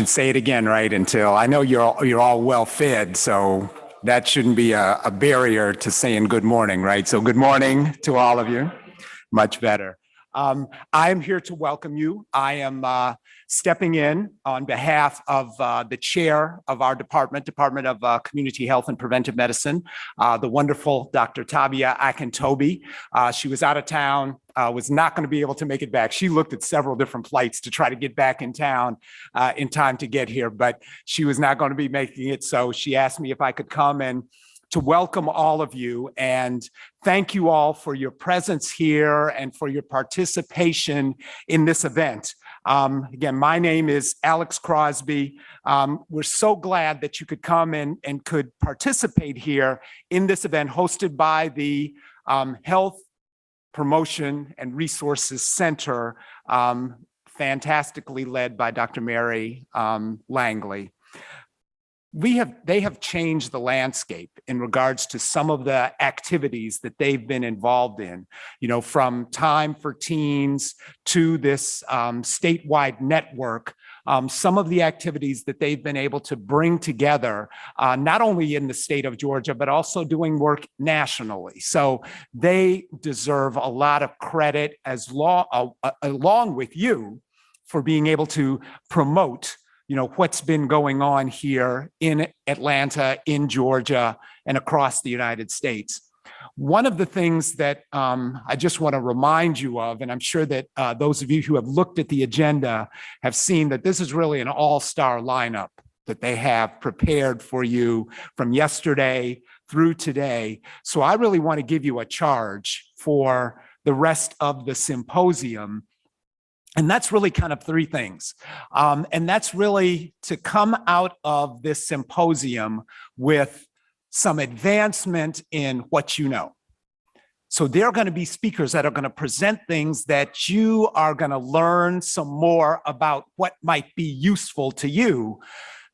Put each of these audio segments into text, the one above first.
And say it again, right? Until I know you're all well fed, so that shouldn't be a barrier to saying good morning, right? So good morning to all of you. Much better. I'm here to welcome you. I am stepping in on behalf of the chair of our Department of Community Health and Preventive Medicine, the wonderful Dr. Tabia Akintobi. She was out of town, was not going to be able to make it back. She looked at several different flights to try to get back in town in time to get here, but she was not going to be making it. So she asked me if I could come and to welcome all of you and thank you all for your presence here and for your participation in this event. Again, my name is Alex Crosby. We're so glad that you could come and could participate here in this event hosted by the Health Promotion and Resources Center, fantastically led by Dr. Mary Langley. They have changed the landscape in regards to some of the activities that they've been involved in, from Time for Teens to this statewide network. Some of the activities that they've been able to bring together, not only in the state of Georgia, but also doing work nationally. So they deserve a lot of credit along with you for being able to promote what's been going on here in Atlanta, in Georgia, and across the United States. One of the things that I just want to remind you of, and I'm sure that those of you who have looked at the agenda have seen that this is really an all-star lineup that they have prepared for you from yesterday through today. So I really want to give you a charge for the rest of the symposium. And that's really kind of three things. And that's really to come out of this symposium with some advancement in what you know. So there are going to be speakers that are going to present things that you are going to learn some more about what might be useful to you.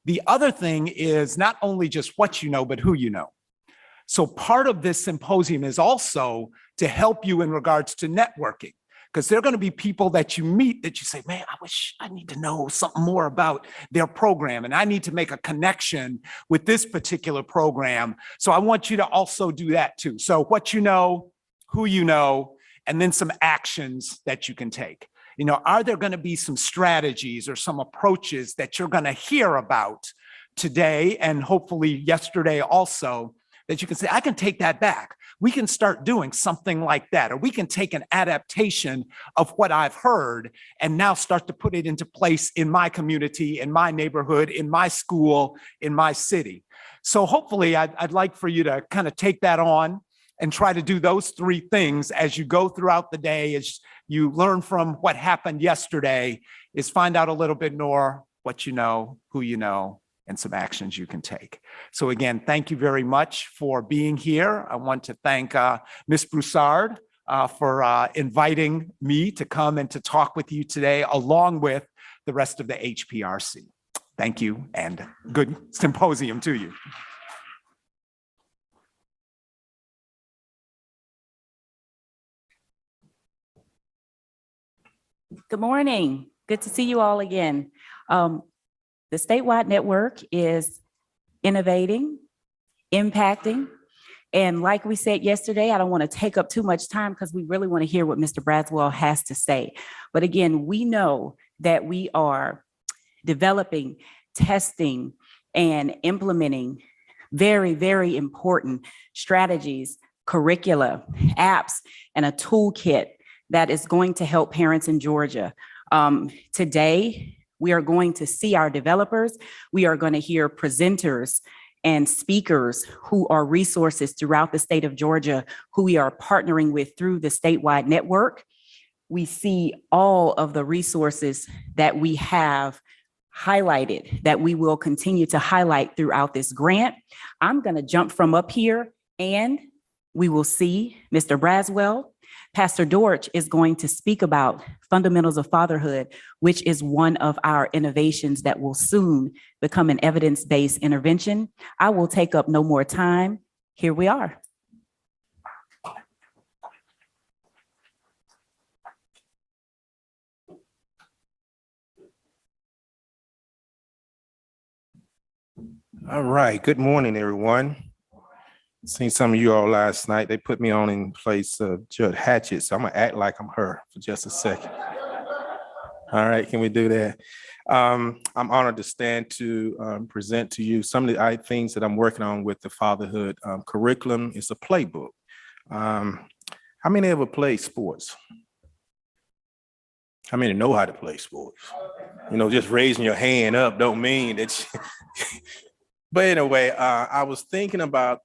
The other thing is not only just what you know, but who you know. So part of this symposium is also to help you in regards to networking. Because there are going to be people that you meet that you say, man, I wish I need to know something more about their program. And I need to make a connection with this particular program. So I want you to also do that too. So what you know, who you know, and then some actions that you can take. Are there going to be some strategies or some approaches that you're going to hear about today and hopefully yesterday also that you can say, I can take that back. We can start doing something like that, or we can take an adaptation of what I've heard and now start to put it into place in my community, in my neighborhood, in my school, in my city. So hopefully I'd like for you to kind of take that on and try to do those three things as you go throughout the day, as you learn from what happened yesterday, is find out a little bit more what you know, who you know, and some actions you can take. So again, thank you very much for being here. I want to thank Ms. Broussard for inviting me to come and to talk with you today, along with the rest of the HPRC. Thank you, and good symposium to you. Good morning. Good to see you all again. The statewide network is innovating, impacting, and like we said yesterday, I don't want to take up too much time because we really want to hear what Mr. Braswell has to say. But again, we know that we are developing, testing, and implementing very, very important strategies, curricula, apps, and a toolkit that is going to help parents in Georgia. Today, we are going to see our developers. We are going to hear presenters and speakers who are resources throughout the state of Georgia, who we are partnering with through the statewide network. We see all of the resources that we have highlighted, that we will continue to highlight throughout this grant. I'm going to jump from up here and we will see Mr. Braswell. Pastor Dortch is going to speak about fundamentals of fatherhood, which is one of our innovations that will soon become an evidence-based intervention. I will take up no more time. Here we are. All right. Good morning, everyone. Seen some of you all last night. They put me on in place of Judge Hatchett, so I'm gonna act like I'm her for just a second. All right, can we do that? I'm honored to stand to present to you some of the things that I'm working on with the fatherhood curriculum. It's a playbook. How many ever played sports? How many know how to play sports? You know, just raising your hand up don't mean that but anyway, I was thinking about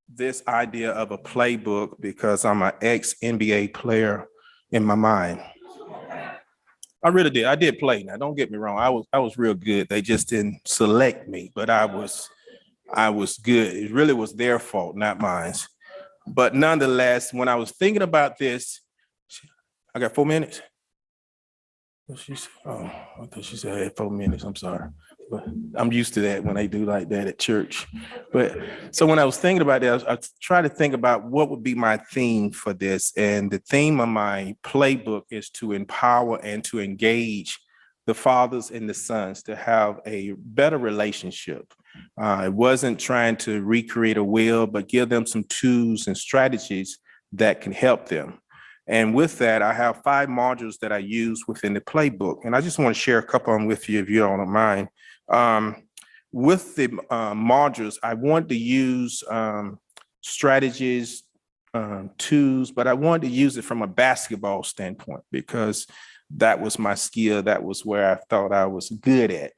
this idea of a playbook because I'm an ex-NBA player in my mind. I really did. I did play. Now, don't get me wrong. I was real good. They just didn't select me, but I was good. It really was their fault, not mine. But nonetheless, when I was thinking about this, I got 4 minutes. Oh, I thought she said I had 4 minutes. I'm sorry. But I'm used to that when they do like that at church. But so when I was thinking about that, I tried to think about what would be my theme for this. And the theme of my playbook is to empower and to engage the fathers and the sons to have a better relationship. It wasn't trying to recreate a wheel, but give them some tools and strategies that can help them. And with that, I have 5 modules that I use within the playbook. And I just want to share a couple of them with you if you don't mind. With the modules, I want to use strategies, tools, but I wanted to use it from a basketball standpoint because that was my skill. That was where I thought I was good at.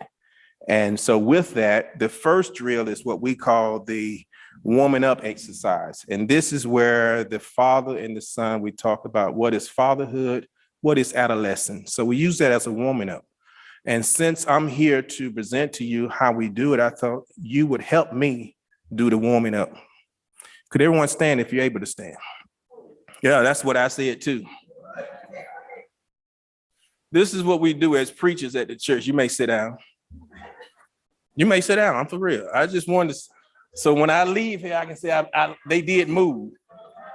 And so with that, the first drill is what we call the warming up exercise. And this is where the father and the son, we talk about what is fatherhood, what is adolescence. So we use that as a warming up. And since I'm here to present to you how we do it, I thought you would help me do the warming up. Could everyone stand if you're able to stand? Yeah, that's what I said too. This is what we do as preachers at the church. You may sit down. You may sit down. I'm for real. I just wanted to. So when I leave here, I can say they did move.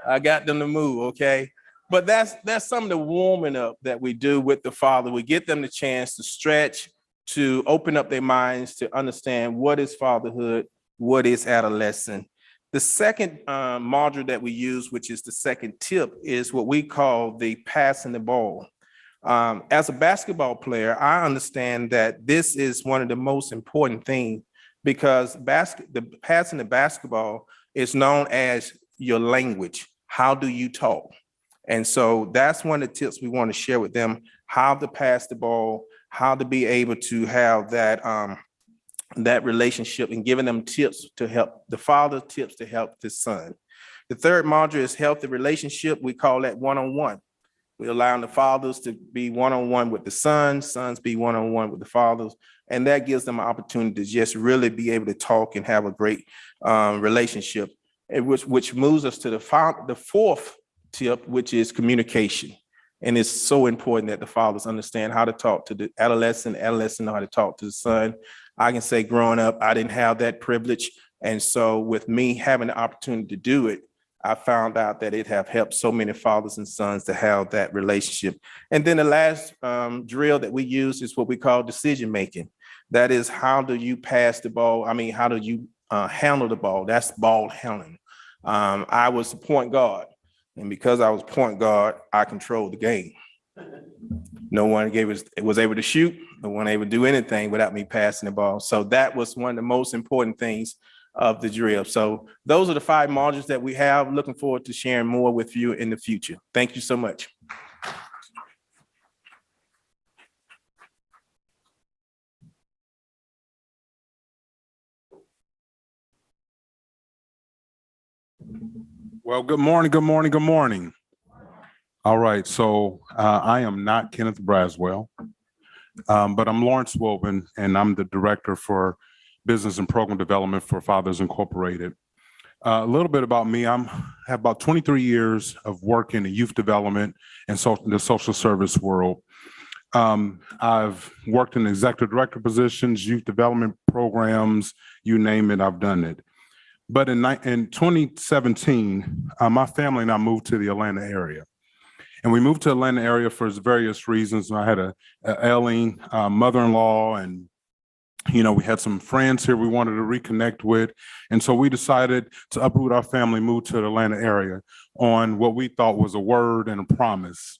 I got them to move, okay? But that's some of the warming up that we do with the father. We get them the chance to stretch, to open up their minds, to understand what is fatherhood, what is adolescence. The second module that we use, which is the second tip, is what we call the passing the ball. As a basketball player, I understand that this is one of the most important things because passing the basketball is known as your language. How do you talk? And so that's one of the tips we want to share with them, how to pass the ball, how to be able to have that, that relationship and giving them tips to help the father, tips to help the son. The third module is healthy relationship. We call that one-on-one. We're allowing the fathers to be one-on-one with the sons be one-on-one with the fathers. And that gives them an opportunity to just really be able to talk and have a great relationship, which moves us to the fourth tip, which is communication. And it's so important that the fathers understand how to talk to the adolescent know how to talk to the son. I can say growing up, I didn't have that privilege. And so with me having the opportunity to do it, I found out that it have helped so many fathers and sons to have that relationship. And then the last drill that we use is what we call decision making. That is, how do you pass the ball? I mean, how do you handle the ball? That's ball handling. I was the point guard. And because I was point guard, I controlled the game. No one was able to shoot. No one able to do anything without me passing the ball. So that was one of the most important things of the drill. So those are the 5 modules that we have. Looking forward to sharing more with you in the future. Thank you so much. Well, good morning, good morning, good morning. All right, so I am not Kenneth Braswell, but I'm Lawrence Woven, and I'm the Director for Business and Program Development for Fathers Incorporated. A little bit about me, I have about 23 years of work in the youth development and the social service world. I've worked in executive director positions, youth development programs, you name it, I've done it. But in 2017, my family and I moved to the Atlanta area. And we moved to the Atlanta area for various reasons. I had a ailing mother-in-law, and You know, we had some friends here we wanted to reconnect with. And so we decided to uproot our family, move to the Atlanta area on what we thought was a word and a promise.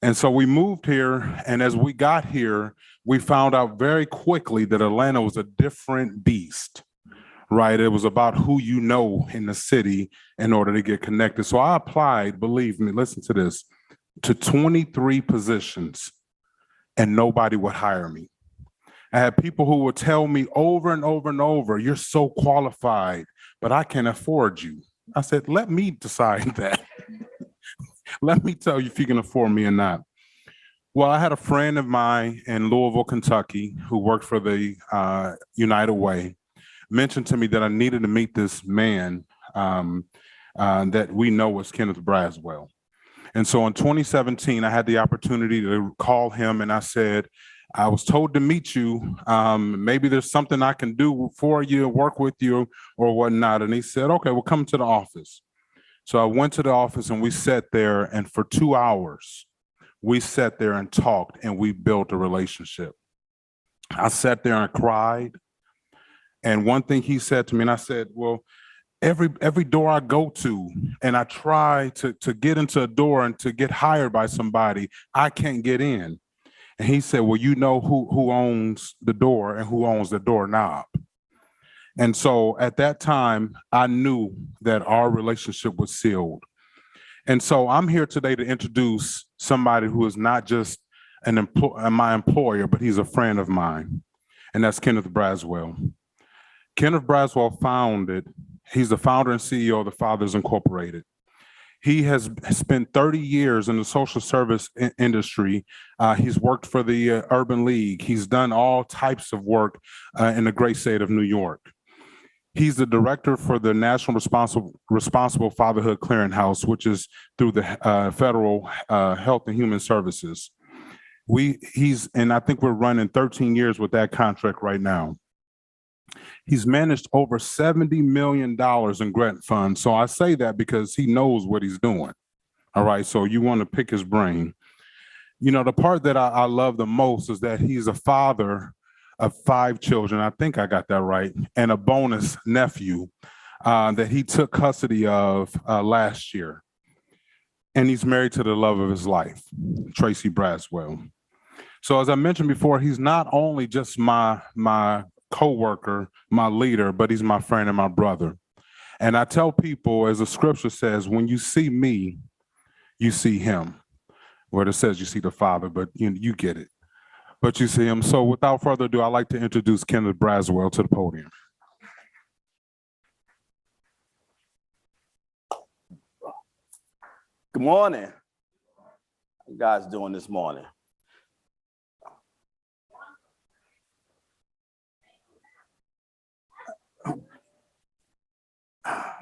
And so we moved here. And as we got here, we found out very quickly that Atlanta was a different beast, right? It was about who you know in the city in order to get connected. So I applied, believe me, listen to this, to 23 positions and nobody would hire me. I had people who would tell me over and over and over, you're so qualified, but I can't afford you. I said, let me decide that. Let me tell you if you can afford me or not. Well, I had a friend of mine in Louisville, Kentucky, who worked for the United Way, mentioned to me that I needed to meet this man that we know was Kenneth Braswell. And so in 2017, I had the opportunity to call him and I said, I was told to meet you. Maybe there's something I can do for you, work with you or whatnot. And he said, okay, well, come to the office. So I went to the office and we sat there, and for 2 hours, we sat there and talked and we built a relationship. I sat there and cried. And one thing he said to me, and I said, well, every door I go to and I try to get into a door and to get hired by somebody, I can't get in. And he said, well, you know who owns the door and who owns the doorknob. And so at that time, I knew that our relationship was sealed. And so I'm here today to introduce somebody who is not just my employer, but he's a friend of mine. And that's Kenneth Braswell. Kenneth Braswell he's the founder and CEO of the Fathers Incorporated. He has spent 30 years in the social service industry. He's worked for the Urban League. He's done all types of work in the great state of New York. He's the director for the National Responsible Fatherhood Clearinghouse, which is through the Federal Health and Human Services. And I think we're running 13 years with that contract right now. He's managed over $70 million in grant funds. So I say that because he knows what he's doing. All right. So you want to pick his brain. You know, the part that I love the most is that he's a father of 5 children. I think I got that right. And a bonus nephew that he took custody of last year. And he's married to the love of his life, Tracy Braswell. So as I mentioned before, he's not only just my co-worker, my leader, but he's my friend and my brother. And I tell people, as the scripture says, when you see me, you see him. Where it says you see the Father, but you get it. But you see him. So without further ado, I'd like to introduce Kenneth Braswell to the podium. Good morning. How you guys doing this morning?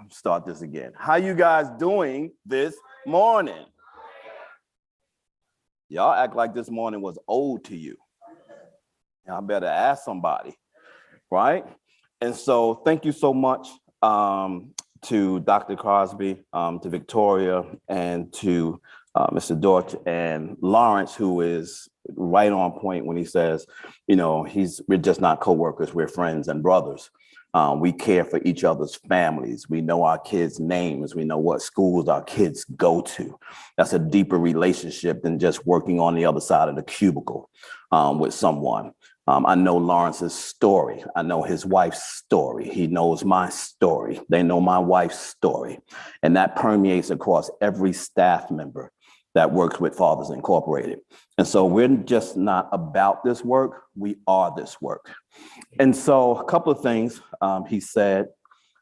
Start this again. How you guys doing this morning? Y'all act like this morning was old to you. I better ask somebody, right? And so thank you so much to Dr. Crosby, to Victoria, and to Mr. Dorch and Lawrence, who is right on point when he says, you know, we're just not coworkers, we're friends and brothers. We care for each other's families. We know our kids' names. We know what schools our kids go to. That's a deeper relationship than just working on the other side of the cubicle with someone. I know Lawrence's story. I know his wife's story. He knows my story. They know my wife's story. And that permeates across every staff member that works with Fathers Incorporated. And so we're just not about this work, we are this work. And so a couple of things he said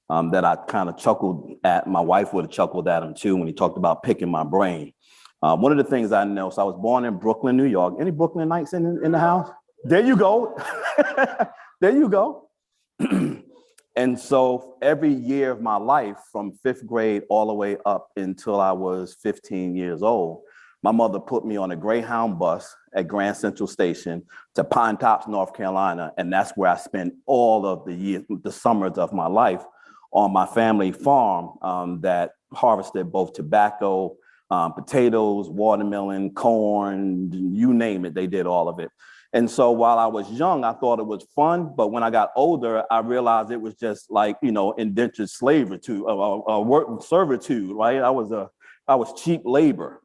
that I kind of chuckled at. My wife would have chuckled at him too when he talked about picking my brain. One of the things I know, so I was born in Brooklyn, New York. Any Brooklynites in the house? There you go. There you go. And so every year of my life, from 5th grade all the way up until I was 15 years old, my mother put me on a Greyhound bus at Grand Central Station to Pine Tops, North Carolina. And that's where I spent all of the summers of my life on my family farm that harvested both tobacco, potatoes, watermelon, corn, you name it, they did all of it. And so while I was young, I thought it was fun. But when I got older, I realized it was just like, indentured slavery work servitude, right? I was cheap labor.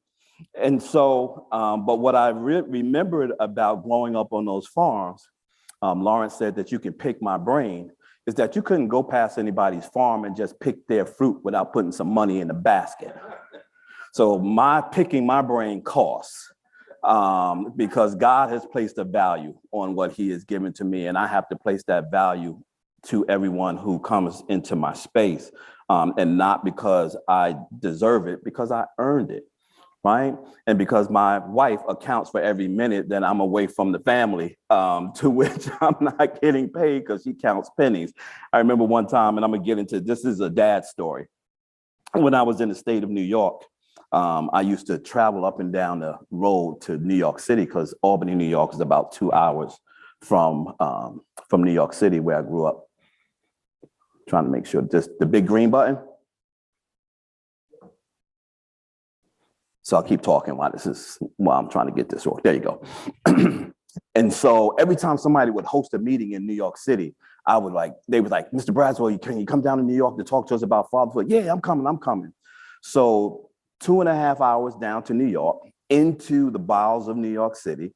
And so, but what I remembered about growing up on those farms, Lawrence said that you can pick my brain, is that you couldn't go past anybody's farm and just pick their fruit without putting some money in the basket. So picking my brain costs. Because God has placed a value on what he has given to me, and I have to place that value to everyone who comes into my space, and not because I deserve it, because I earned it, right? And because my wife accounts for every minute that I'm away from the family, to which I'm not getting paid because she counts pennies. I remember one time, and I'm gonna get into, this is a dad story. When I was in the state of New York, I used to travel up and down the road to New York City because Albany, New York is about 2 hours from New York City, where I grew up. Trying to make sure just the big green button. So I'll keep talking while I'm trying to get this. There you go. And so every time somebody would host a meeting in New York City, they were like, Mr. Braswell, can you come down to New York to talk to us about fatherhood? Yeah, I'm coming. So 2.5 hours down to New York, into the bowels of New York City,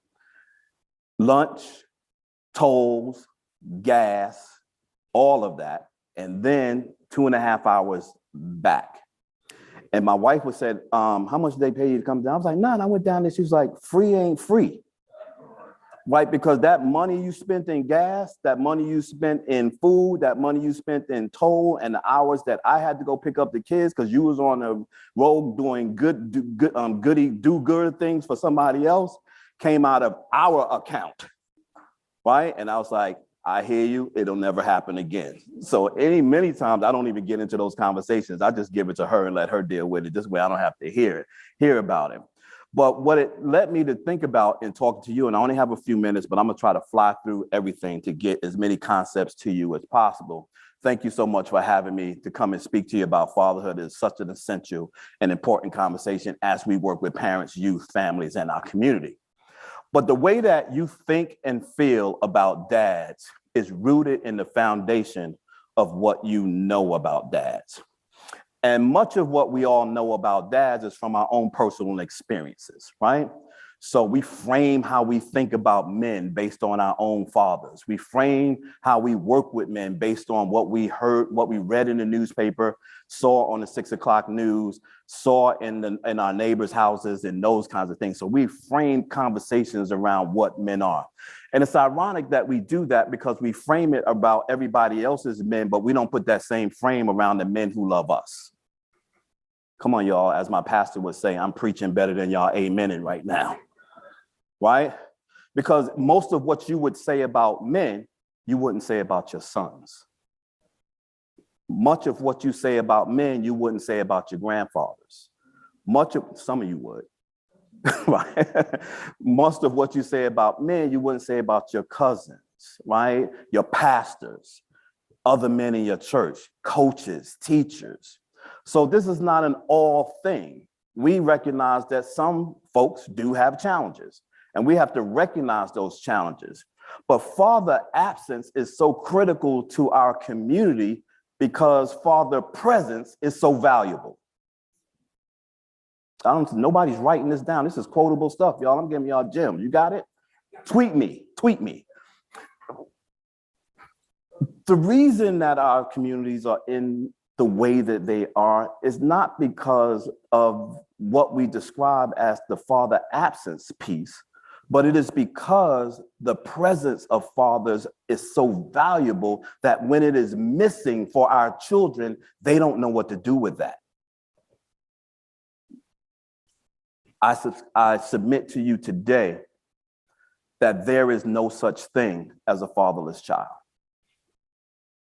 lunch, tolls, gas, all of that, and then 2.5 hours back. And my wife would say, how much did they pay you to come down? I was like, nah, I went down there. She was like, free ain't free. Right, because that money you spent in gas, that money you spent in food, that money you spent in toll, and the hours that I had to go pick up the kids because you was on the road doing do-good things for somebody else, came out of our account, right? And I was like, I hear you. It'll never happen again. So many times I don't even get into those conversations. I just give it to her and let her deal with it. This way I don't have to hear about it. But what it led me to think about in talking to you, and I only have a few minutes, but I'm gonna try to fly through everything to get as many concepts to you as possible. Thank you so much for having me to come and speak to you about fatherhood. It's such an essential and important conversation as we work with parents, youth, families, and our community. But the way that you think and feel about dads is rooted in the foundation of what you know about dads. And much of what we all know about dads is from our own personal experiences, right? So we frame how we think about men based on our own fathers. We frame how we work with men based on what we heard, what we read in the newspaper, saw on the 6 o'clock news, saw in our neighbors' houses, and those kinds of things. So we frame conversations around what men are. And it's ironic that we do that because we frame it about everybody else's men, but we don't put that same frame around the men who love us. Come on, y'all. As my pastor would say, I'm preaching better than y'all amening right now, right? Because most of what you would say about men, you wouldn't say about your sons. Much of what you say about men, you wouldn't say about your grandfathers. Some of you would, right? Most of what you say about men, you wouldn't say about your cousins, right? Your pastors, other men in your church, coaches, teachers. So this is not an all thing. We recognize that some folks do have challenges, and we have to recognize those challenges. But father absence is so critical to our community because father presence is so valuable. Nobody's writing this down. This is quotable stuff, y'all. I'm giving y'all gems. You got it? Tweet me. The reason that our communities are in the way that they are is not because of what we describe as the father absence piece, but it is because the presence of fathers is so valuable that when it is missing for our children, they don't know what to do with that. I submit to you today that there is no such thing as a fatherless child.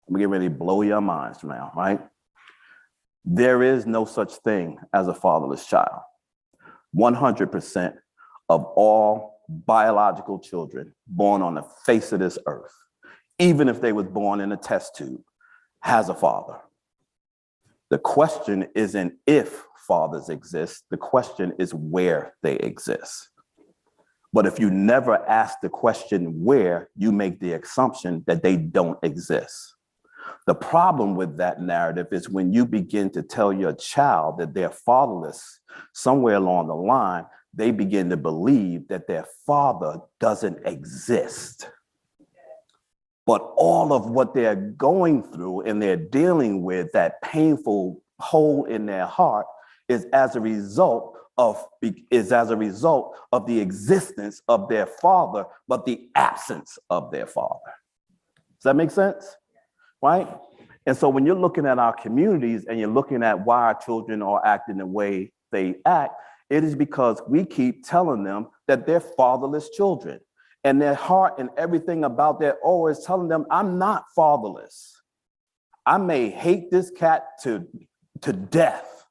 I'm gonna get ready to blow your minds now, right? There is no such thing as a fatherless child. 100% of all biological children born on the face of this earth, even if they was born in a test tube, has a father. The question isn't if fathers exist, the question is where they exist. But if you never ask the question where, you make the assumption that they don't exist. The problem with that narrative is when you begin to tell your child that they're fatherless, somewhere along the line, they begin to believe that their father doesn't exist. But all of what they're going through and they're dealing with, that painful hole in their heart, is as a result of the existence of their father, but the absence of their father. Does that make sense? Right? And so when you're looking at our communities and you're looking at why our children are acting the way they act, it is because we keep telling them that they're fatherless children. And their heart and everything about their always telling them, I'm not fatherless. I may hate this cat to death,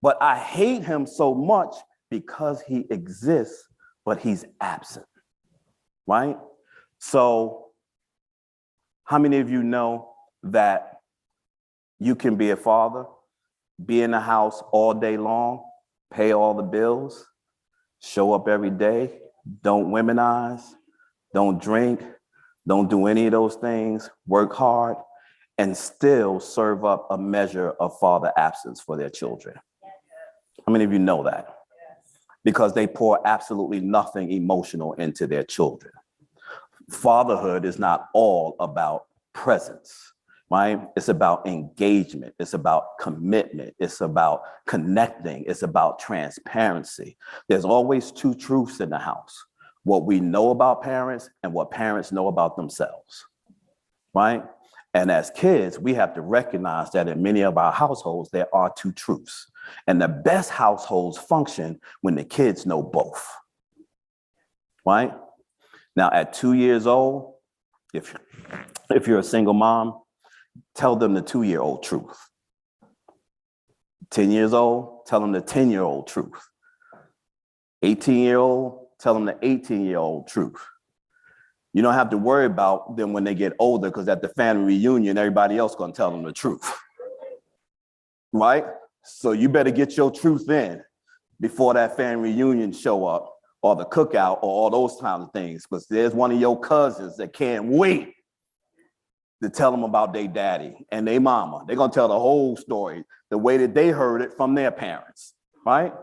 but I hate him so much because he exists, but he's absent, right? So how many of you know that you can be a father, be in the house all day long, pay all the bills, show up every day, don't womanize, don't drink, don't do any of those things, work hard, and still serve up a measure of father absence for their children? How many of you know that? Because they pour absolutely nothing emotional into their children. Fatherhood is not all about presence, right? It's about engagement. It's about commitment. It's about connecting. It's about transparency. There's always two truths in the house: what we know about parents and what parents know about themselves, right? And as kids, we have to recognize that in many of our households, there are two truths. And the best households function when the kids know both, right? Now, at 2 years old, if you're a single mom, tell them the 2-year-old truth. 10 years old, tell them the 10-year-old truth. 18-year-old, tell them the 18-year-old truth. You don't have to worry about them when they get older, because at the family reunion, everybody else going to tell them the truth, right? So you better get your truth in before that family reunion show up, or the cookout, or all those kinds of things, because there's one of your cousins that can't wait to tell them about their daddy and their mama. They're going to tell the whole story the way that they heard it from their parents, right?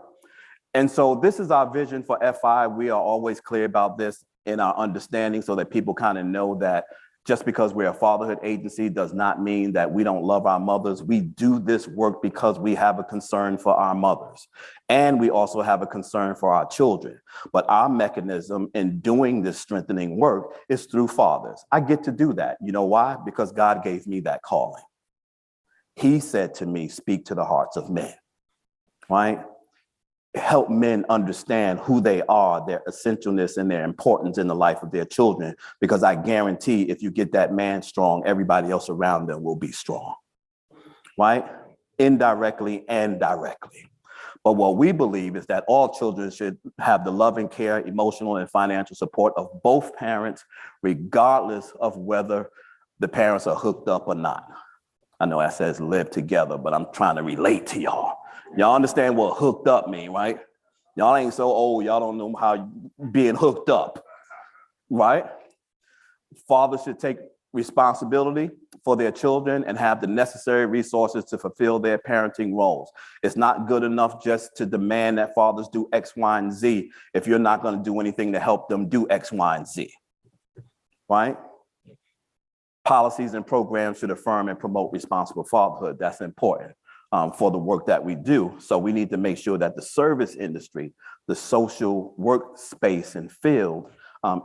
And so this is our vision for FI. We are always clear about this in our understanding so that people kind of know that just because we're a fatherhood agency does not mean that we don't love our mothers. We do this work because we have a concern for our mothers. And we also have a concern for our children. But our mechanism in doing this strengthening work is through fathers. I get to do that. You know why? Because God gave me that calling. He said to me, speak to the hearts of men, right? Help men understand who they are, their essentialness and their importance in the life of their children, because I guarantee if you get that man strong, everybody else around them will be strong, right? Indirectly and directly. But what we believe is that all children should have the love and care, emotional and financial support of both parents, regardless of whether the parents are hooked up or not. I know that says live together, but I'm trying to relate to y'all. Y'all understand what hooked up mean, right? Y'all ain't so old, y'all don't know how being hooked up, right? Fathers should take responsibility for their children and have the necessary resources to fulfill their parenting roles. It's not good enough just to demand that fathers do X, Y, and Z if you're not going to do anything to help them do X, Y, and Z, right? Policies and programs should affirm and promote responsible fatherhood. That's important for the work that we do. So we need to make sure that the service industry, the social workspace and field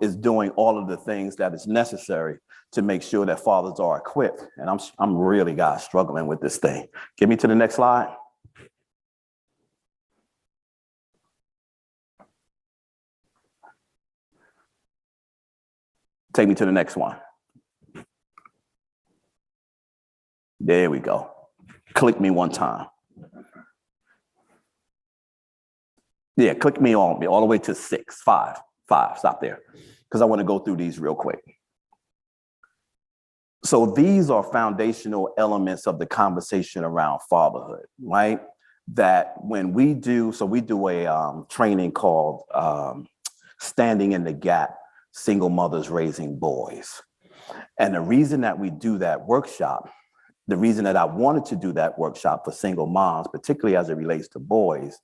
is doing all of the things that is necessary to make sure that fathers are equipped. And I'm really, guys, struggling with this thing. Get me to the next slide. Take me to the next one. There we go. Click me one time. Yeah, click me all the way to 6, 5, stop there, because I want to go through these real quick. So these are foundational elements of the conversation around fatherhood, right? That when we do, so we do a training called standing in the gap, single mothers raising boys. And the reason that we do that workshop, the reason that I wanted to do that workshop for single moms, particularly as it relates to boys,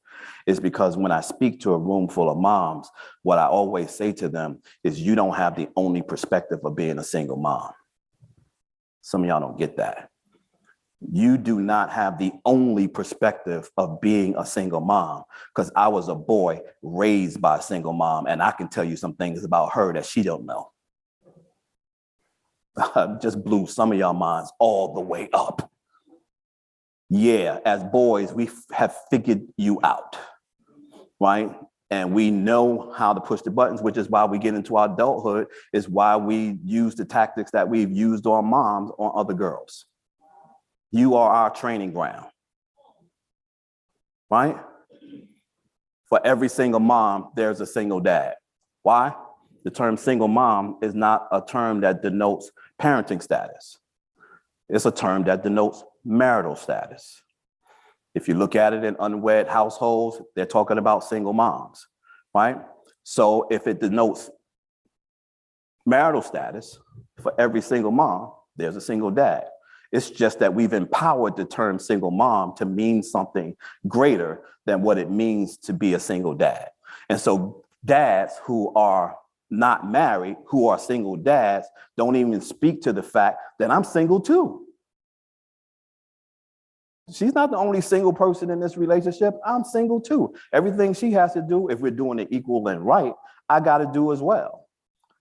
is because when I speak to a room full of moms, what I always say to them is, you don't have the only perspective of being a single mom. Some of y'all don't get that. You do not have the only perspective of being a single mom, because I was a boy raised by a single mom, and I can tell you some things about her that she don't know. Just blew some of y'all minds all the way up. Yeah, as boys, we have figured you out, right? And we know how to push the buttons, which is why we get into our adulthood, is why we use the tactics that we've used on moms, on other girls. You are our training ground, right? For every single mom, there's a single dad. Why? The term single mom is not a term that denotes parenting status. It's a term that denotes marital status. If you look at it in unwed households, they're talking about single moms, right? So if it denotes marital status, for every single mom, there's a single dad. It's just that we've empowered the term single mom to mean something greater than what it means to be a single dad. And so dads who are not married, who are single dads, don't even speak to the fact that I'm single too. She's not the only single person in this relationship. I'm single too. Everything she has to do, if we're doing it equal and right, I got to do as well.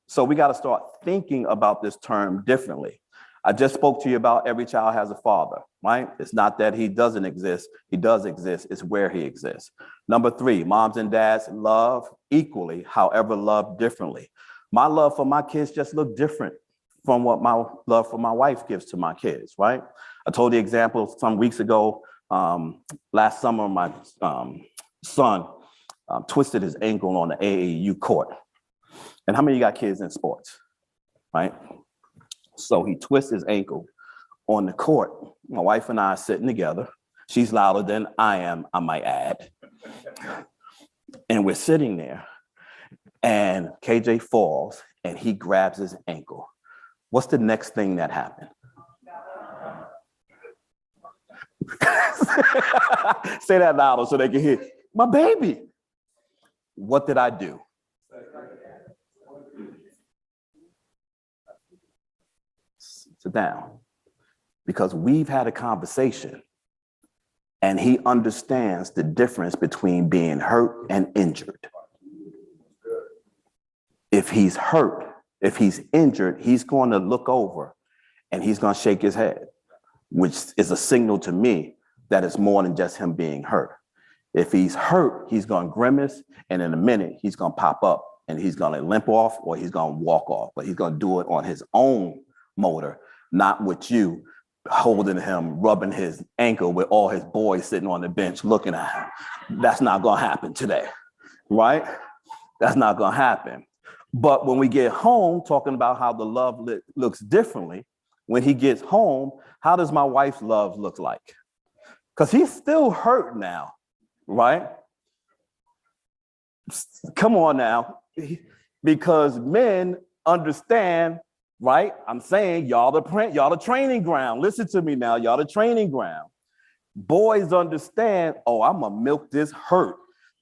So we got to start thinking about this term differently. I just spoke to you about every child has a father, right? It's not that he doesn't exist. He does exist. It's where he exists. Number 3, moms and dads love equally, however, love differently. My love for my kids just look different from what my love for my wife gives to my kids, right? I told the example some weeks ago, last summer, my son twisted his ankle on the AAU court. And how many of you got kids in sports, right? So he twists his ankle on the court. My wife and I are sitting together. She's louder than I am, I might add. And we're sitting there, and KJ falls, and he grabs his ankle. What's the next thing that happened? Say that louder so they can hear. My baby. What did I do? Sit down. Because we've had a conversation, and he understands the difference between being hurt and injured. If he's hurt, if he's injured, he's going to look over and he's going to shake his head, which is a signal to me that it's more than just him being hurt. If he's hurt, he's going to grimace, and in a minute, he's going to pop up and he's going to limp off or he's going to walk off, but he's going to do it on his own motor, not with you holding him, rubbing his ankle with all his boys sitting on the bench looking at him. That's not going to happen today, right? That's not going to happen. But when we get home, talking about how the love looks differently, when he gets home, how does my wife's love look like? Because he's still hurt now, right? Come on now. Because men understand, right? I'm saying y'all the training ground. Listen to me now, y'all the training ground. Boys understand, oh, I'm gonna milk this hurt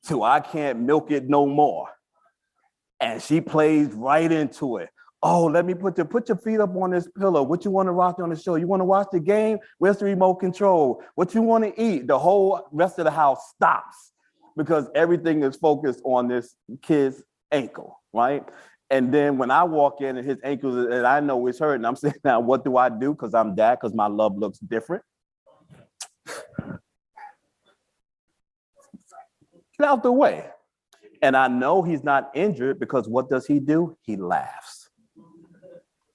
till I can't milk it no more. And she plays right into it. Oh, let me put your feet up on this pillow. What you want to watch on the show? You want to watch the game? Where's the remote control? What you want to eat? The whole rest of the house stops because everything is focused on this kid's ankle, right? And then when I walk in and his ankle, and I know it's hurting, I'm saying, now what do I do? Because I'm dad, because my love looks different. Get out the way. And I know he's not injured because what does he do? He laughs.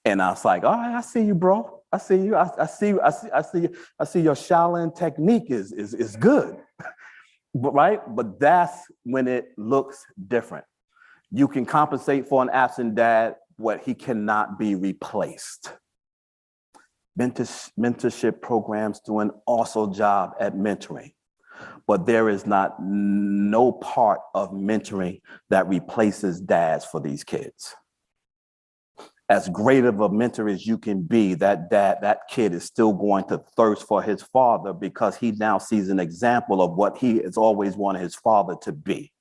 And I was like, all right, I see you, bro. I see you. I see you. I see your Shaolin technique is good. But right? But that's when it looks different. You can compensate for an absent dad, what he cannot be replaced. Mentorship programs do an awesome job at mentoring. but there is no part of mentoring that replaces dads for these kids. As great of a mentor as you can be, that kid is still going to thirst for his father because he now sees an example of what he has always wanted his father to be.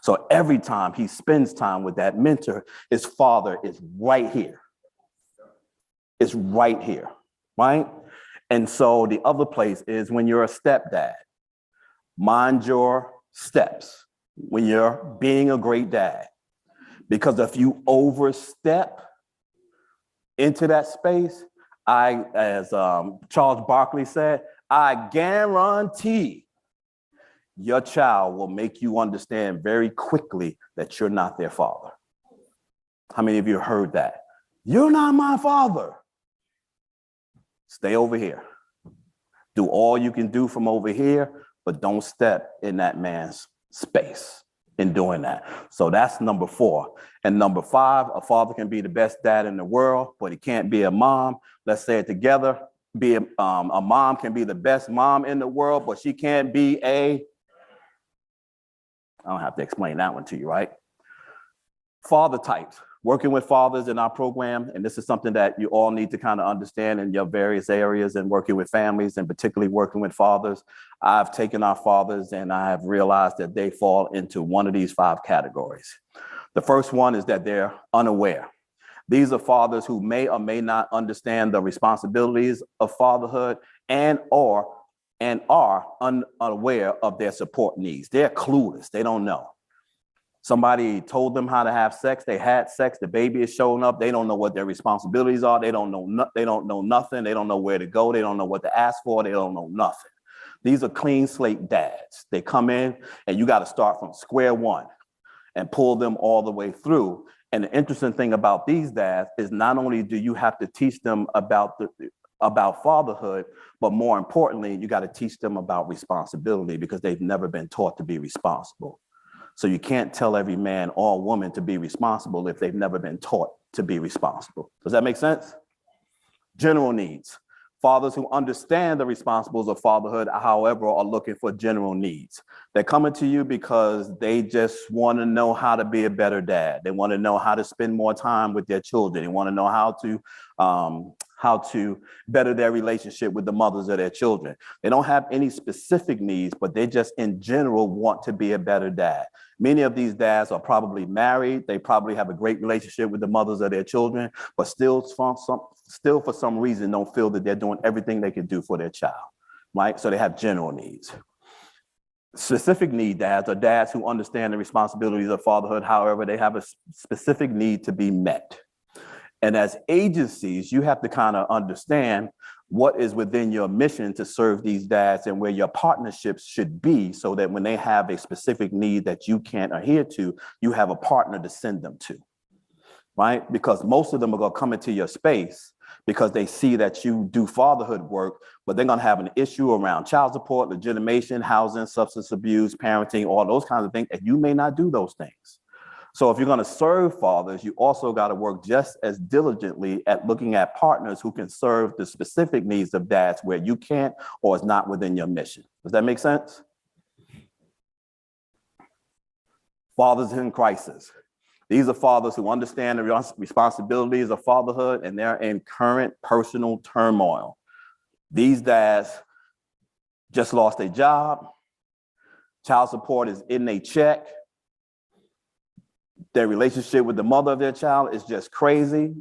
So every time he spends time with that mentor, his father is right here. It's right here, right? And so the other place is when you're a stepdad, mind your steps when you're being a great dad. Because if you overstep into that space, as Charles Barkley said, I guarantee your child will make you understand very quickly that you're not their father. How many of you heard that? You're not my father. Stay over here. Do all you can do from over here, but don't step in that man's space in doing that. So that's number 4. And number 5, a father can be the best dad in the world, but he can't be a mom. Let's say it together. A mom can be the best mom in the world, but she can't be I don't have to explain that one to you, right? Father types. Working with fathers in our program, and this is something that you all need to kind of understand in your various areas and working with families and particularly working with fathers. I've taken our fathers and I have realized that they fall into one of these 5 categories. The first one is that they're unaware. These are fathers who may or may not understand the responsibilities of fatherhood and are unaware of their support needs. They're clueless. They don't know. Somebody told them how to have sex. They had sex. The baby is showing up. They don't know what their responsibilities are. They don't know nothing. They don't know where to go. They don't know what to ask for. They don't know nothing. These are clean slate dads. They come in and you got to start from square one and pull them all the way through. And the interesting thing about these dads is not only do you have to teach them about fatherhood, but more importantly, you got to teach them about responsibility because they've never been taught to be responsible. So you can't tell every man or woman to be responsible if they've never been taught to be responsible. Does that make sense? General needs. Fathers who understand the responsibilities of fatherhood, however, are looking for general needs. They're coming to you because they just want to know how to be a better dad. They want to know how to spend more time with their children. They want to know how to better their relationship with the mothers of their children. They don't have any specific needs, but they just in general want to be a better dad. Many of these dads are probably married. They probably have a great relationship with the mothers of their children, but still for some reason don't feel that they're doing everything they can do for their child, right? So they have general needs. Specific need dads are dads who understand the responsibilities of fatherhood. However, they have a specific need to be met. And as agencies, you have to kind of understand what is within your mission to serve these dads and where your partnerships should be so that when they have a specific need that you can't adhere to, you have a partner to send them to, right? Because most of them are going to come into your space because they see that you do fatherhood work, but they're going to have an issue around child support, legitimation, housing, substance abuse, parenting, all those kinds of things, and you may not do those things. So if you're going to serve fathers, you also got to work just as diligently at looking at partners who can serve the specific needs of dads where you can't or is not within your mission. Does that make sense? Fathers in crisis. These are fathers who understand the responsibilities of fatherhood and they're in current personal turmoil. These dads just lost their job. Child support is in their check. Their relationship with the mother of their child is just crazy.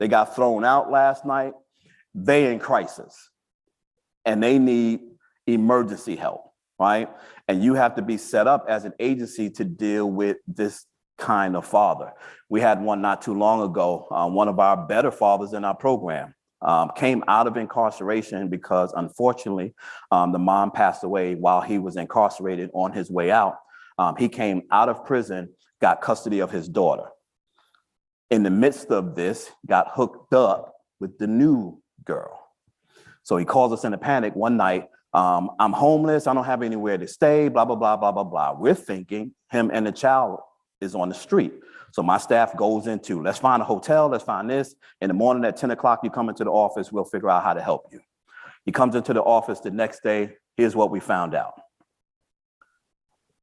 They got thrown out last night. They in crisis and they need emergency help, right? And you have to be set up as an agency to deal with this kind of father. We had one not too long ago. One of our better fathers in our program came out of incarceration because unfortunately, the mom passed away while he was incarcerated on his way out. He came out of prison, got custody of his daughter. In the midst of this, got hooked up with the new girl. So he calls us in a panic one night. I'm homeless. I don't have anywhere to stay, blah, blah, blah, blah, blah, blah. We're thinking him and the child is on the street. So my staff goes into, let's find a hotel, let's find this. In the morning at 10 o'clock, you come into the office, we'll figure out how to help you. He comes into the office the next day. Here's what we found out.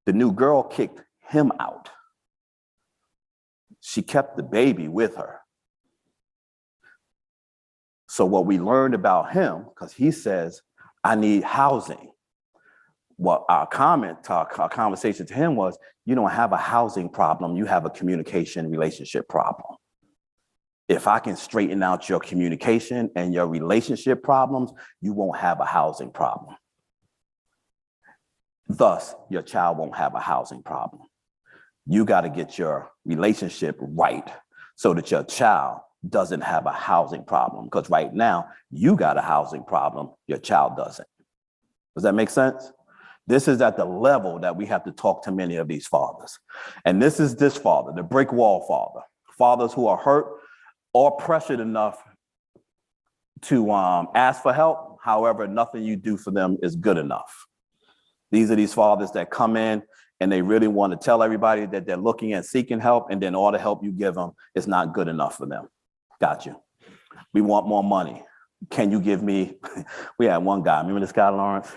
The new girl kicked him out. She kept the baby with her. So what we learned about him, because he says, I need housing. What our conversation to him was, you don't have a housing problem, you have a communication relationship problem. If I can straighten out your communication and your relationship problems, you won't have a housing problem. Thus, your child won't have a housing problem. You got to get your relationship right so that your child doesn't have a housing problem. Because right now, you got a housing problem, your child doesn't. Does that make sense? This is at the level that we have to talk to many of these fathers. And this is this father, the brick wall father. Fathers who are hurt or pressured enough to ask for help. However, nothing you do for them is good enough. These are these fathers that come in and they really want to tell everybody that they're looking and seeking help, and then all the help you give them is not good enough for them. Got you. We want more money. Can you give me? We had one guy. Remember this guy, Lawrence?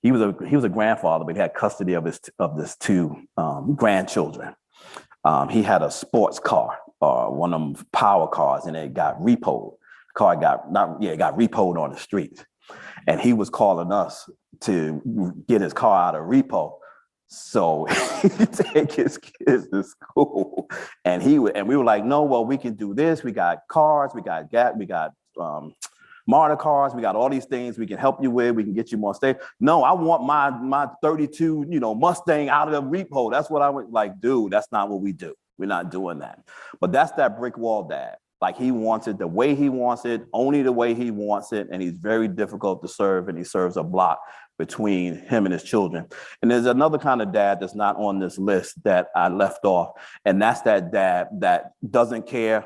He was a grandfather, but he had custody of his two grandchildren. He had a sports car, one of them power cars, and it got repoed. It got repoed on the street, and he was calling us to get his car out of repo, so he could take his kids to school. And we were like, no, well, we can do this. We got cars, we got Marta cars, we got all these things we can help you with. We can get you more stay. No, I want my 32, Mustang out of the repo. That's what I would like, dude. That's not what we do. We're not doing that. But that's that brick wall dad. Like, he wants it the way he wants it, only the way he wants it, and he's very difficult to serve, and he serves a block between him and his children. And there's another kind of dad that's not on this list that I left off, and that's that dad that doesn't care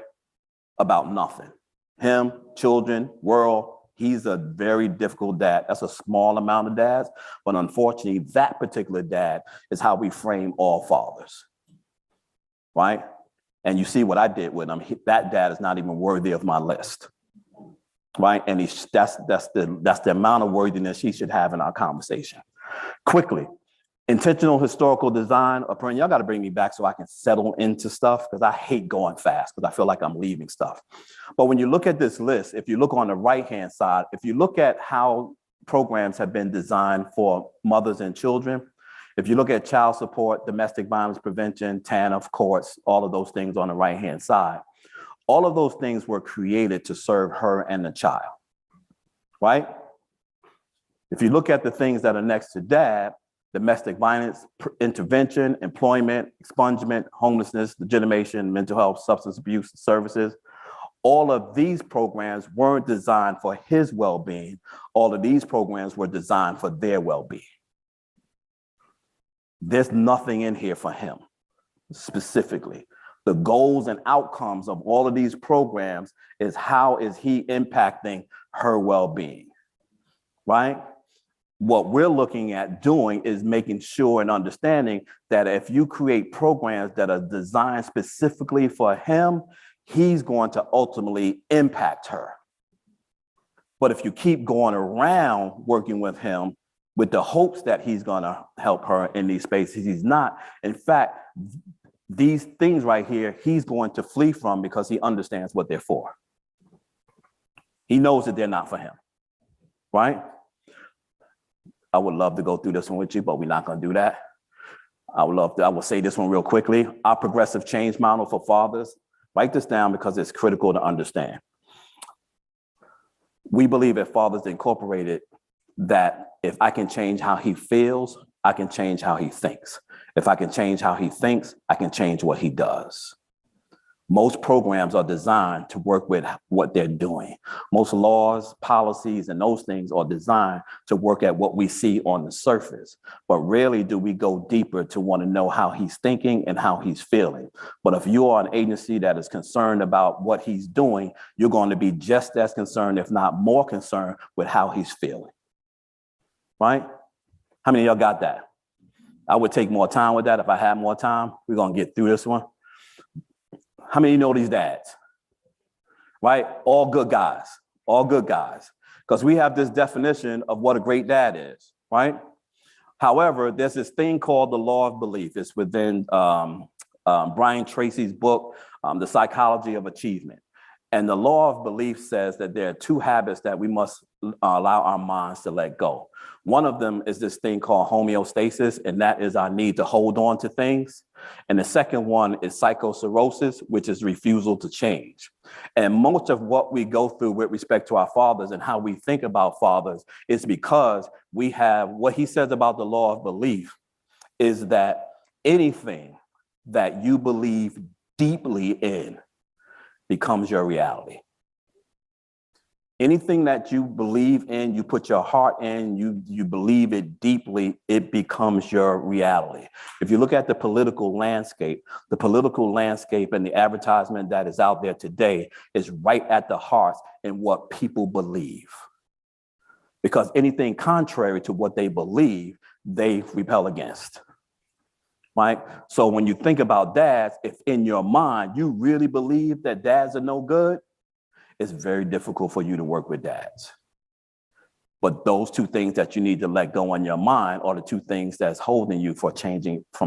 about nothing. Him, children, world, he's a very difficult dad. That's a small amount of dads, but unfortunately, that particular dad is how we frame all fathers, right? And you see what I did with him. That dad is not even worthy of my list, right? And that's the amount of worthiness he should have in our conversation. Quickly, intentional historical design. Y'all got to bring me back so I can settle into stuff, because I hate going fast because I feel like I'm leaving stuff. But when you look at this list, if you look on the right-hand side, if you look at how programs have been designed for mothers and children, if you look at child support, domestic violence prevention, TANF, courts, all of those things on the right-hand side, all of those things were created to serve her and the child, right? If you look at the things that are next to dad, domestic violence intervention, employment, expungement, homelessness, legitimation, mental health, substance abuse services, all of these programs weren't designed for his well-being. All of these programs were designed for their well-being. There's nothing in here for him specifically. The goals and outcomes of all of these programs is how is he impacting her well-being, right? What we're looking at doing is making sure and understanding that if you create programs that are designed specifically for him, he's going to ultimately impact her. But if you keep going around working with him with the hopes that he's going to help her in these spaces, he's not. In fact, these things right here, he's going to flee from because he understands what they're for. He knows that they're not for him, right? I would love to go through this one with you, but we're not going to do that. I will say this one real quickly. Our progressive change model for fathers, write this down because it's critical to understand. We believe at Fathers Incorporated that if I can change how he feels, I can change how he thinks. If I can change how he thinks, I can change what he does. Most programs are designed to work with what they're doing. Most laws, policies, and those things are designed to work at what we see on the surface. But rarely do we go deeper to want to know how he's thinking and how he's feeling. But if you are an agency that is concerned about what he's doing, you're going to be just as concerned, if not more concerned, with how he's feeling. Right? How many of y'all got that? I would take more time with that if I had more time. We're going to get through this one. How many of you know these dads? Right? All good guys. All good guys. Because we have this definition of what a great dad is, right? However, there's this thing called the law of belief. It's within Brian Tracy's book, The Psychology of Achievement. And the law of belief says that there are two habits that we must allow our minds to let go. One of them is this thing called homeostasis, and that is our need to hold on to things. And the second one is psychosaurosis, which is refusal to change. And most of what we go through with respect to our fathers and how we think about fathers is because we have what he says about the law of belief is that anything that you believe deeply in becomes your reality. Anything that you believe in, you put your heart in, you believe it deeply, it becomes your reality. If you look at the political landscape and the advertisement that is out there today is right at the heart in what people believe. Because anything contrary to what they believe, they repel against. Right? So when you think about dads, if in your mind you really believe that dads are no good, it's very difficult for you to work with dads. But those two things that you need to let go in your mind are the two things that's holding you from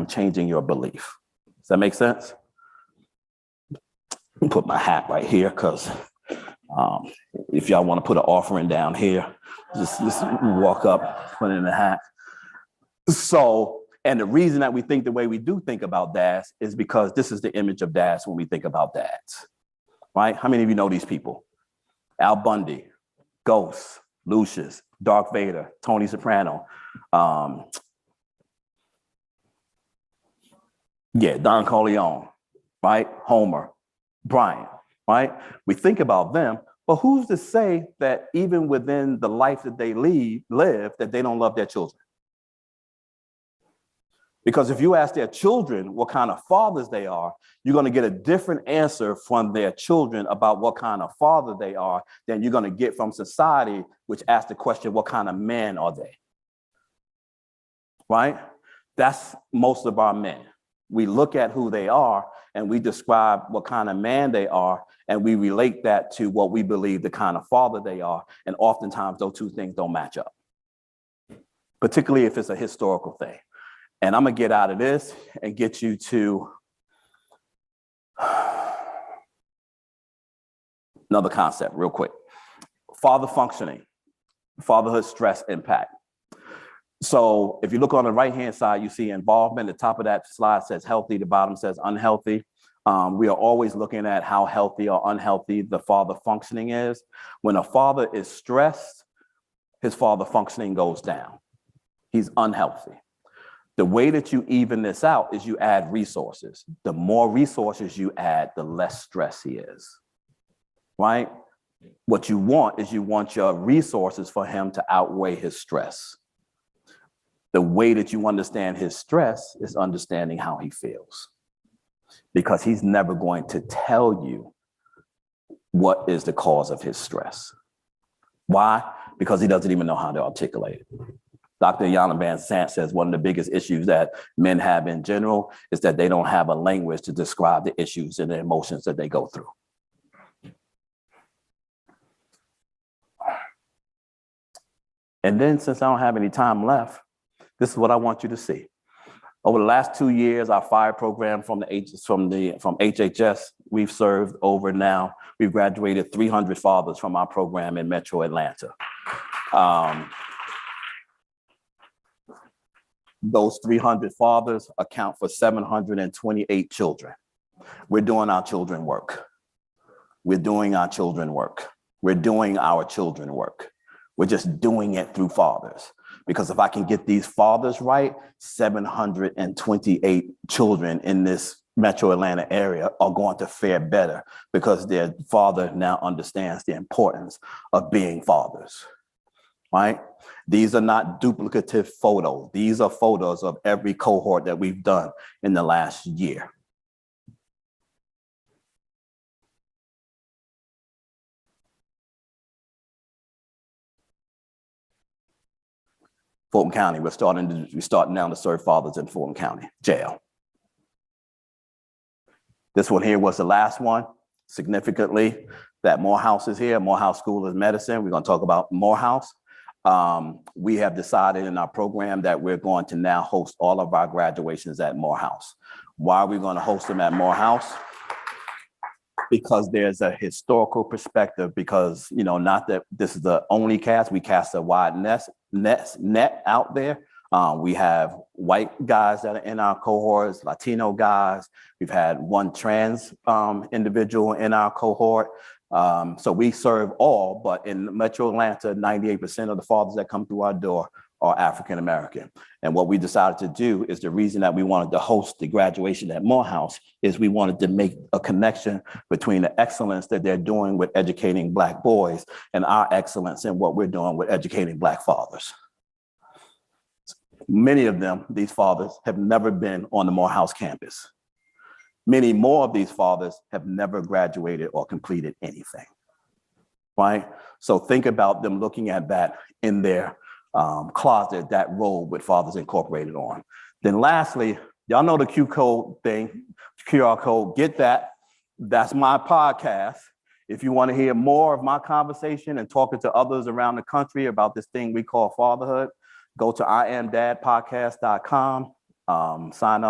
changing your belief. Does that make sense? Put my hat right here because if y'all want to put an offering down here, just walk up, put it in the hat. So, and the reason that we think the way we do think about dads is because this is the image of dads when we think about dads. Right? How many of you know these people? Al Bundy, Ghost, Lucius, Darth Vader, Tony Soprano. Don Corleone, right? Homer, Brian, right? We think about them, but who's to say that even within the life that they live, that they don't love their children? Because if you ask their children what kind of fathers they are, you're going to get a different answer from their children about what kind of father they are than you're going to get from society, which asks the question, what kind of man are they? Right? That's most of our men. We look at who they are and we describe what kind of man they are, and we relate that to what we believe the kind of father they are. And oftentimes those two things don't match up, particularly if it's a historical thing. And I'm going to get out of this and get you to another concept real quick. Father functioning, fatherhood stress impact. So if you look on the right-hand side, you see involvement. The top of that slide says healthy. The bottom says unhealthy. We are always looking at how healthy or unhealthy the father functioning is. When a father is stressed, his father functioning goes down. He's unhealthy. The way that you even this out is you add resources. The more resources you add, the less stress he is, right? What you want is you want your resources for him to outweigh his stress. The way that you understand his stress is understanding how he feels, because he's never going to tell you what is the cause of his stress. Why? Because he doesn't even know how to articulate it. Dr. Yana Van Sant says one of the biggest issues that men have in general is that they don't have a language to describe the issues and the emotions that they go through. And then, since I don't have any time left, this is what I want you to see. Over the last 2 years, our fire program from HHS, we've served over now. We've graduated 300 fathers from our program in Metro Atlanta. Those 300 fathers account for 728 children. We're doing our children work. We're doing our children work. We're doing our children work. We're just doing it through fathers. Because if I can get these fathers right, 728 children in this Metro Atlanta area are going to fare better because their father now understands the importance of being fathers. Right? These are not duplicative photos. These are photos of every cohort that we've done in the last year. Fulton County, we're starting now to serve fathers in Fulton County Jail. This one here was the last one, significantly, that Morehouse is here. Morehouse School of Medicine. We're going to talk about Morehouse. we have decided in our program that we're going to now host all of our graduations at Morehouse. Why are we going to host them at Morehouse? Because there's a historical perspective, because, you know, not that this is the only cast, we cast a wide net out there. We have white guys that are in our cohorts, Latino guys. We've had one trans individual in our cohort. So we serve all, but in Metro Atlanta, 98% of the fathers that come through our door are African-American. And what we decided to do is, the reason that we wanted to host the graduation at Morehouse is we wanted to make a connection between the excellence that they're doing with educating Black boys and our excellence in what we're doing with educating Black fathers. Many of them, these fathers, have never been on the Morehouse campus. Many more of these fathers have never graduated or completed anything, right? So think about them looking at that in their closet, that robe with Fathers Incorporated on. Then lastly, y'all know the QR code, get that. That's my podcast. If you want to hear more of my conversation and talking to others around the country about this thing we call fatherhood, go to IamDadPodcast.com, sign up.